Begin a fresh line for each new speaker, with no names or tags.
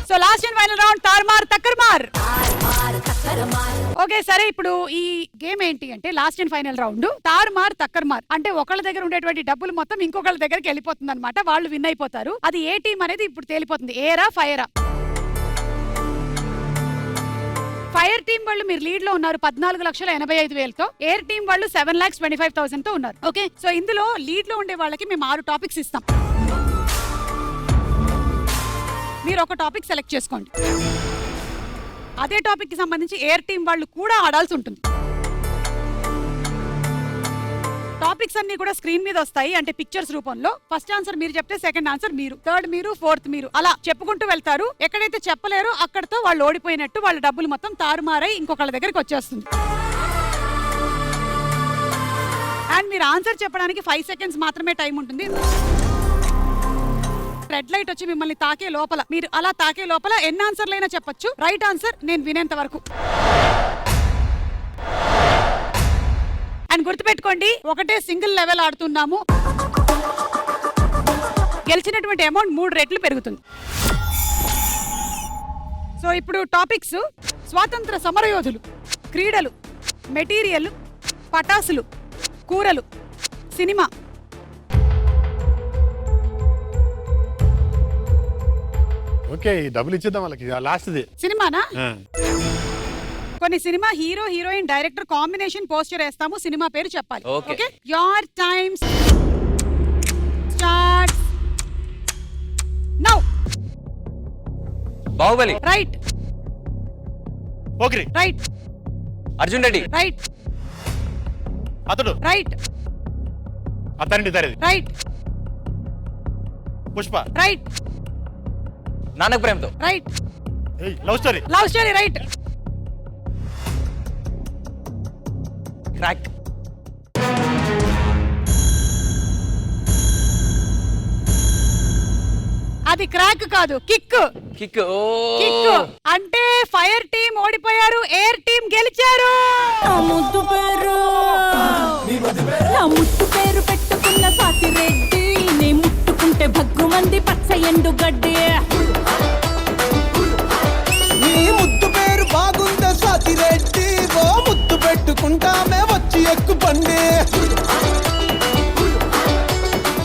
So last and final round తార్మార్ తక్కర్మార్. Okay సరే, ఇప్పుడు ఈ గేమ్ ఏంటి అంటే లాస్ట్ అండ్ ఫైనల్ రౌండ్ తార్మార్ తక్కర్మార్. అంటే ఒకళ్ళ దగ్గర ఉండేటువంటి డబ్బులు మొత్తం ఇంకొకళ్ళ దగ్గరికి వెళ్ళిపోతుంది అనమాట. వాళ్ళు విన్ అయిపోతారు. అది ఏ టీం అనేది ఇప్పుడు తేలిపోతుంది, ఏరా ఫైరా. ఫైర్ టీం వాళ్ళు మీరు లీడ్ లో ఉన్నారు 14,85,000తో. ఎయిర్ టీం వాళ్ళు 7,25,000 తో ఉన్నారు. ఓకే, సో ఇందులో లీడ్ లో ఉండే వాళ్ళకి మేము 6 టాపిక్స్ ఇస్తాం. మీరు ఒక టాపిక్ సెలెక్ట్ చేసుకోండి. అదే టాపిక్ కి సంబంధించి ఎయిర్ టీం వాళ్ళు కూడా ఆడాల్సి ఉంటుంది. టాపిక్స్ అన్ని కూడా స్క్రీన్ మీద వస్తాయి, అంటే పిక్చర్స్ రూపంలో. ఫస్ట్ ఆన్సర్ మీరు చెప్తే సెకండ్ ఆన్సర్ మీరు, థర్డ్ మీరు, ఫోర్త్ మీరు, అలా చెప్పుకుంటూ వెళ్తారు. ఎక్కడైతే చెప్పలేరో అక్కడతో వాళ్ళు ఓడిపోయినట్టు, వాళ్ళ డబ్బులు మొత్తం తారుమారై ఇంకొకళ్ళ దగ్గరికి వచ్చేస్తుంది. అండ్ మీరు ఆన్సర్ చెప్పడానికి 5 సెకండ్స్ మాత్రమే టైం ఉంటుంది. రెడ్ లైట్ వచ్చి మిమ్మల్ని తాకే లోపల, మీరు అలా తాకే లోపల ఎన్ని ఆన్సర్లైనా చెప్పొచ్చు. రైట్ ఆన్సర్ నేను వినేంత వరకు. అండ్ గుర్తుపెట్టుకోండి, ఒకటే సింగిల్ లెవెల్ ఆడుతున్నాము. గెలిచినటువంటి అమౌంట్ 3 రెట్లు పెరుగుతుంది. సో ఇప్పుడు టాపిక్స్: స్వాతంత్ర సమరయోధులు, క్రీడలు, మెటీరియల్, పటాసులు, కూరలు, సినిమా.
ఓకే, డబ్బులు ఇచ్చేద్దాం వాళ్ళకి. లాస్ట్ది
సినిమానా? కొన్ని cinema hero heroine director combination poster వేస్తాము. సినిమా పేరు చెప్పాలి. Okay, your time starts now.
Baahubali.
Right.
Okay,
right.
Arjun Reddy.
Right.
Athadu.
Right.
Attarintiki Daredi.
Right.
Pushpa.
Right.
Nannaku Prematho.
Right.
Love story.
Love story. Right.
Krack.
అది క్రాక్ కాదు, కిక్.
కిక్.
కిక్ అంటే ఫైర్ టీం ఓడిపోయారు, ఎయిర్ టీం గెలిచారు.
ముద్దు పేరు పెట్టుకున్న సాతిరెడ్డి, నే ముట్టుకుంటే భగ్గుమంది పచ్చ ఎండు గడ్డి.